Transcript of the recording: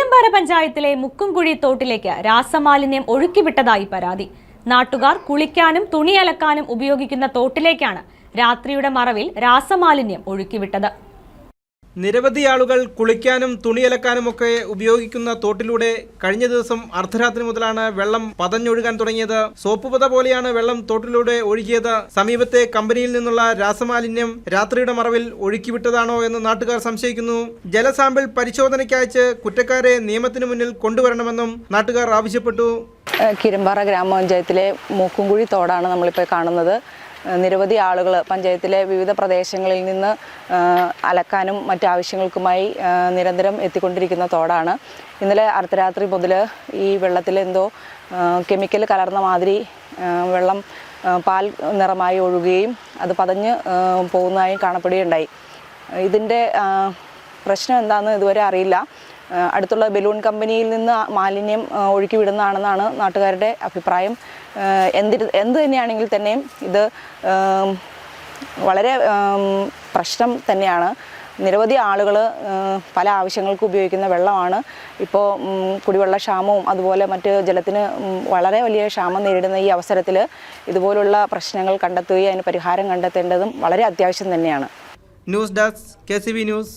കീരമ്പാറ പഞ്ചായത്തിലെ മുക്കുംകുഴി തോട്ടിലേക്ക് രാസമാലിന്യം ഒഴുക്കിവിട്ടതായി പരാതി. നാട്ടുകാർ കുളിക്കാനും തുണി അലക്കാനും ഉപയോഗിക്കുന്ന തോട്ടിലേക്കാണ് രാത്രിയുടെ മറവിൽ രാസമാലിന്യം ഒഴുക്കിവിട്ടത്. നിരവധി ആളുകൾ കുളിക്കാനും തുണിയലക്കാനുമൊക്കെ ഉപയോഗിക്കുന്ന തോട്ടിലൂടെ കഴിഞ്ഞ ദിവസം അർദ്ധരാത്രി മുതലാണ് വെള്ളം പതഞ്ഞൊഴുകാൻ തുടങ്ങിയത്. സോപ്പ് പത പോലെയാണ് വെള്ളം തോട്ടിലൂടെ ഒഴുകിയത്. സമീപത്തെ കമ്പനിയിൽ നിന്നുള്ള രാസമാലിന്യം രാത്രിയുടെ മറവിൽ ഒഴുക്കിവിട്ടതാണോ എന്ന് നാട്ടുകാർ സംശയിക്കുന്നു. ജലസാമ്പിൾ പരിശോധനയ്ക്കയച്ച് കുറ്റക്കാരെ നിയമത്തിന് മുന്നിൽ കൊണ്ടുവരണമെന്നും നാട്ടുകാർ ആവശ്യപ്പെട്ടു. കീരമ്പാറ ഗ്രാമപഞ്ചായത്തിലെ മൂക്കുംകുഴി തോടാണ് നമ്മളിപ്പോൾ കാണുന്നത്. നിരവധി ആളുകൾ പഞ്ചായത്തിലെ വിവിധ പ്രദേശങ്ങളിൽ നിന്ന് അലക്കാനും മറ്റാവശ്യങ്ങൾക്കുമായി നിരന്തരം എത്തിക്കൊണ്ടിരിക്കുന്ന തോടാണ്. ഇന്നലെ അർദ്ധരാത്രി മുതൽ ഈ വെള്ളത്തിൽ എന്തോ കെമിക്കൽ കലർന്ന മാതിരി വെള്ളം പാൽ നിറമായി ഒഴുകുകയും അത് പതഞ്ഞ് പോകുന്നതായി കാണപ്പെടുകയുണ്ടായി. ഇതിൻ്റെ പ്രശ്നം എന്താണെന്ന് ഇതുവരെ അറിയില്ല. അടുത്തുള്ള ബലൂൺ കമ്പനിയിൽ നിന്ന് മാലിന്യം ഒഴുക്കി വിടുന്നതാണെന്നാണ് നാട്ടുകാരുടെ അഭിപ്രായം. എന്ത് തന്നെയാണെങ്കിൽ തന്നെയും ഇത് വളരെ പ്രശ്നം തന്നെയാണ്. നിരവധി ആളുകൾ പല ആവശ്യങ്ങൾക്ക് ഉപയോഗിക്കുന്ന വെള്ളമാണ്. ഇപ്പോൾ കുടിവെള്ള ക്ഷാമവും അതുപോലെ മറ്റ് ജലത്തിന് വളരെ വലിയ ക്ഷാമം നേരിടുന്ന ഈ അവസരത്തിൽ ഇതുപോലുള്ള പ്രശ്നങ്ങൾ കണ്ടെത്തുകയും അതിന് പരിഹാരം കണ്ടെത്തേണ്ടതും വളരെ അത്യാവശ്യം തന്നെയാണ്. News desk KCB news.